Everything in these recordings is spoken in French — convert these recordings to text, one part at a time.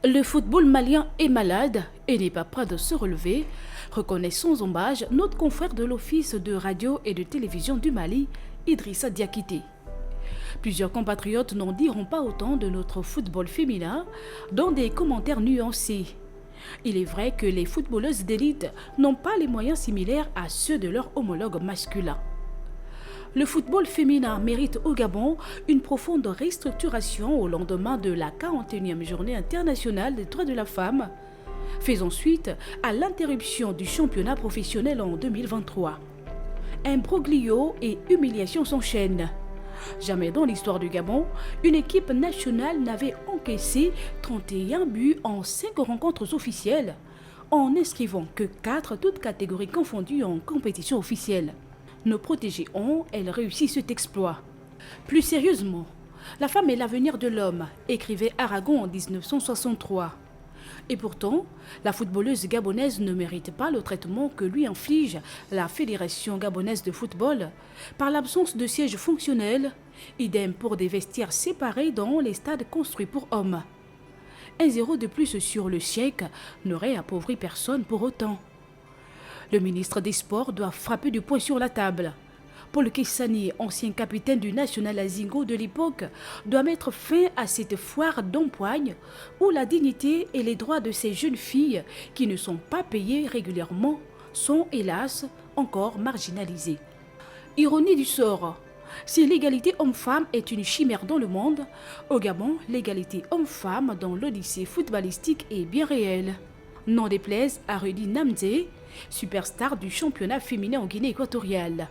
Le football malien est malade et n'est pas prêt de se relever, reconnaît sans hommage notre confrère de l'Office de radio et de télévision du Mali, Idrissa Diakité. Plusieurs compatriotes n'en diront pas autant de notre football féminin dans des commentaires nuancés. Il est vrai que les footballeuses d'élite n'ont pas les moyens similaires à ceux de leurs homologues masculins. Le football féminin mérite au Gabon une profonde restructuration au lendemain de la 41e journée internationale des droits de la femme, faisant suite à l'interruption du championnat professionnel en 2023. Imbroglio et humiliation s'enchaînent. Jamais dans l'histoire du Gabon, une équipe nationale n'avait encaissé 31 buts en 5 rencontres officielles, en n'inscrivant que 4 toutes catégories confondues en compétition officielle. Nos protégés ont, elles, réussi cet exploit. Plus sérieusement, la femme est l'avenir de l'homme, écrivait Aragon en 1963. Et pourtant, la footballeuse gabonaise ne mérite pas le traitement que lui inflige la Fédération gabonaise de football par l'absence de sièges fonctionnels, idem pour des vestiaires séparés dans les stades construits pour hommes. Un zéro de plus sur le chèque n'aurait appauvri personne pour autant. Le ministre des Sports doit frapper du poing sur la table. Paul Kessani, ancien capitaine du National Azingo de l'époque, doit mettre fin à cette foire d'empoigne où la dignité et les droits de ces jeunes filles qui ne sont pas payées régulièrement sont, hélas, encore marginalisés. Ironie du sort. Si l'égalité homme-femme est une chimère dans le monde, au Gabon, l'égalité homme-femme dans l'odyssée footballistique est bien réelle. N'en déplaise à Rudy Namdé, superstar du championnat féminin en Guinée équatoriale,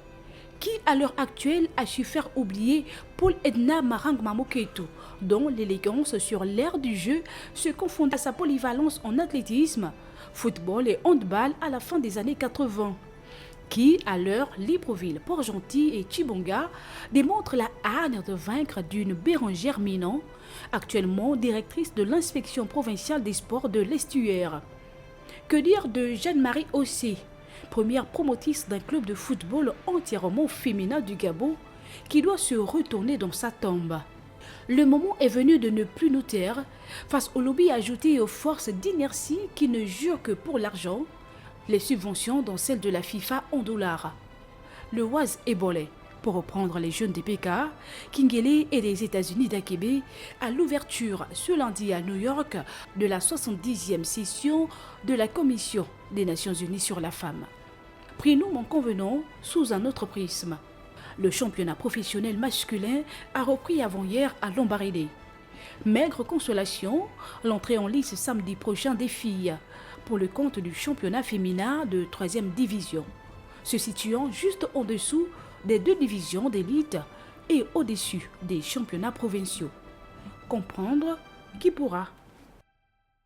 qui à l'heure actuelle a su faire oublier Paul Edna Marang-Mamoketo, dont l'élégance sur l'air du jeu se confond à sa polyvalence en athlétisme, football et handball à la fin des années 80. Qui, à l'heure, Libreville, Port-Gentil et Tchibonga démontre la hargne de vaincre d'une Bérangère Minon, actuellement directrice de l'inspection provinciale des sports de l'Estuaire. Que dire de Jeanne-Marie Ossé, première promotrice d'un club de football entièrement féminin du Gabon, qui doit se retourner dans sa tombe. Le moment est venu de ne plus nous taire face au lobby ajouté et aux forces d'inertie qui ne jurent que pour l'argent, les subventions dont celles de la FIFA en dollars. Le Oise Ebolé, pour reprendre les jeunes des PK, Kingele et des États-Unis d'Akébé, à l'ouverture ce lundi à New York de la 70e session de la Commission des Nations Unies sur la femme. Pris-nous en convenant sous un autre prisme. Le championnat professionnel masculin a repris avant-hier à Lambaréné. Maigre consolation, l'entrée en lice samedi prochain des filles pour le compte du championnat féminin de 3e division, se situant juste en dessous des 2 divisions d'élite et au-dessus des championnats provinciaux. Comprendre qui pourra.